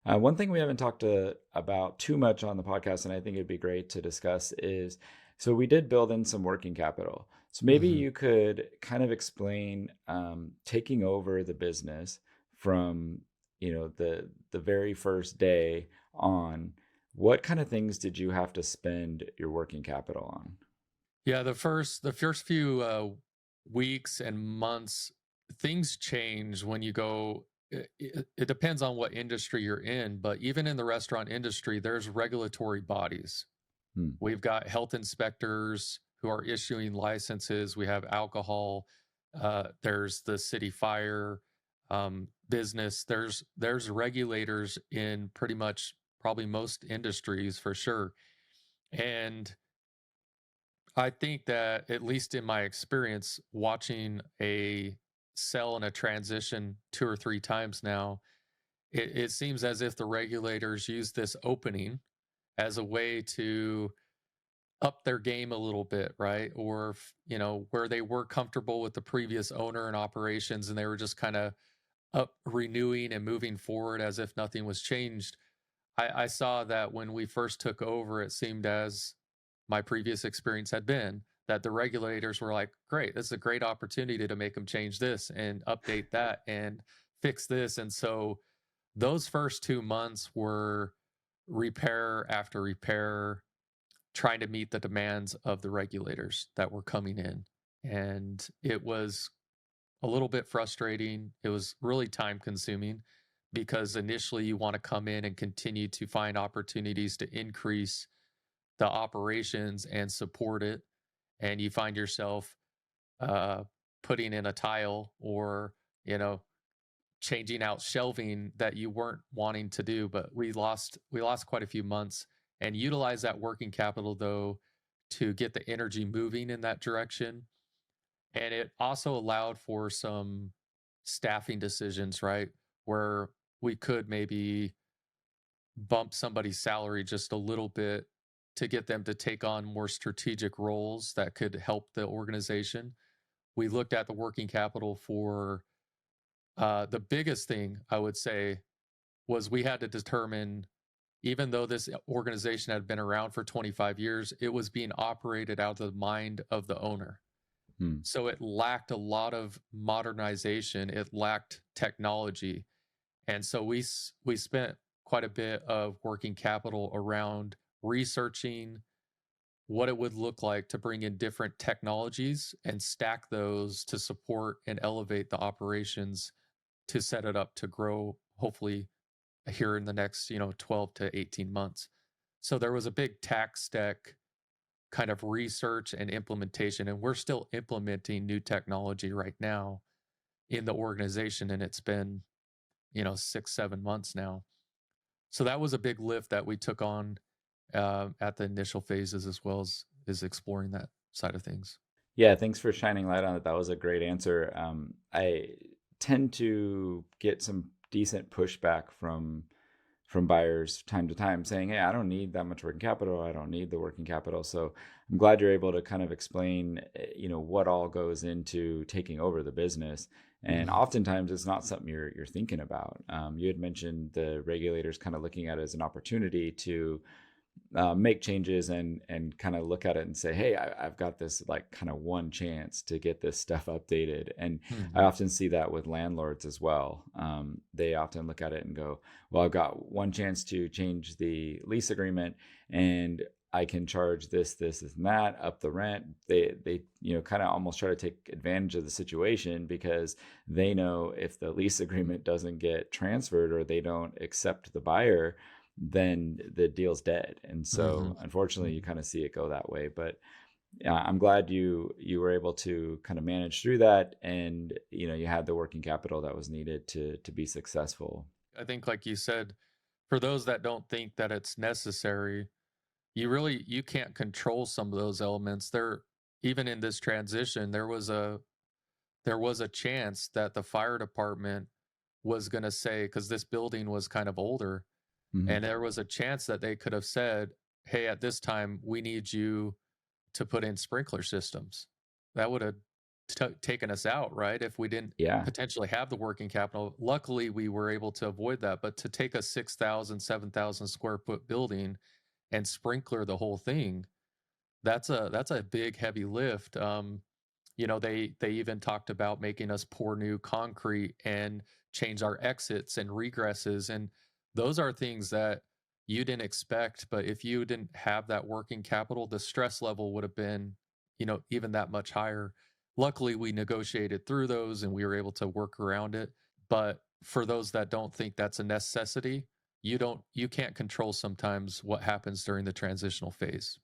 One thing we haven't talked about too much on the podcast, and I think it'd be great to discuss, is so we did build in some working capital. So maybe Hmm. you could kind of explain taking over the business from the very first day on. What kind of things did you have to spend your working capital on? Yeah, the first few weeks and months, things change when you go. It depends on what industry you're in, but even in the restaurant industry, there's regulatory bodies. Hmm. We've got health inspectors who are issuing licenses. We have alcohol. There's the city fire business. There's regulators in pretty much probably most industries for sure. And I think that at least in my experience, watching a sell and a transition two or three times now, it seems as if the regulators use this opening as a way to up their game a little bit, right? Or, where they were comfortable with the previous owner and operations and they were just kind of up renewing and moving forward as if nothing was changed. I saw that when we first took over, it seemed as my previous experience had been that the regulators were like, great, this is a great opportunity to make them change this and update that and fix this. And so those first 2 months were repair after repair, trying to meet the demands of the regulators that were coming in. And it was a little bit frustrating. It was really time consuming because initially you want to come in and continue to find opportunities to increase the operations and support it. And you find yourself uh, putting in a tile or, you know, changing out shelving that you weren't wanting to do. But we lost quite a few months and utilize that working capital though to get the energy moving in that direction. And it also allowed for some staffing decisions, right? Where we could maybe bump somebody's salary just a little bit to get them to take on more strategic roles that could help the organization. We looked at the working capital for the biggest thing I would say was we had to determine, even though this organization had been around for 25 years, it was being operated out of the mind of the owner. Hmm. So it lacked a lot of modernization, it lacked technology. And so we spent quite a bit of working capital around researching what it would look like to bring in different technologies and stack those to support and elevate the operations to set it up to grow, hopefully here in the next 12 to 18 months. So there was a big tax stack kind of research and implementation, and we're still implementing new technology right now in the organization, and it's been 6 7 months now. So that was a big lift that we took on at the initial phases, as well as is exploring that side of things. Yeah, thanks for shining light on it. That was a great answer. I tend to get some decent pushback from buyers time to time saying, "Hey, I don't need that much working capital. I don't need the working capital." So I'm glad you're able to kind of explain, what all goes into taking over the business. And Mhm. oftentimes, it's not something you're thinking about. You had mentioned the regulators kind of looking at it as an opportunity to make changes and kind of look at it and say, hey, I've got this like kind of one chance to get this stuff updated. And I Mhm. often see that with landlords as well. They often look at it and go, well, I've got one chance to change the lease agreement, and I can charge this, and that, up the rent. They kind of almost try to take advantage of the situation because they know if the lease agreement doesn't get transferred or they don't accept the buyer, then the deal's dead. And so Mhm. unfortunately you Mhm. kind of see it go that way. But I'm glad you were able to kind of manage through that, and you had the working capital that was needed to be successful. I think, like you said, for those that don't think that it's necessary, you can't control some of those elements. There, even in this transition, there was a chance that the fire department was going to say, because this building was kind of older, Mm-hmm. and there was a chance that they could have said, hey, at this time we need you to put in sprinkler systems. That would have taken us out, right? If we didn't Yeah. potentially have the working capital. Luckily, we were able to avoid that. But to take a 6,000, 7,000 square foot building and sprinkler the whole thing, that's a big heavy lift. They even talked about making us pour new concrete and change our exits and regresses, and those are things that you didn't expect. But if you didn't have that working capital, the stress level would have been, even that much higher. Luckily, we negotiated through those and we were able to work around it. But for those that don't think that's a necessity, you can't control sometimes what happens during the transitional phase.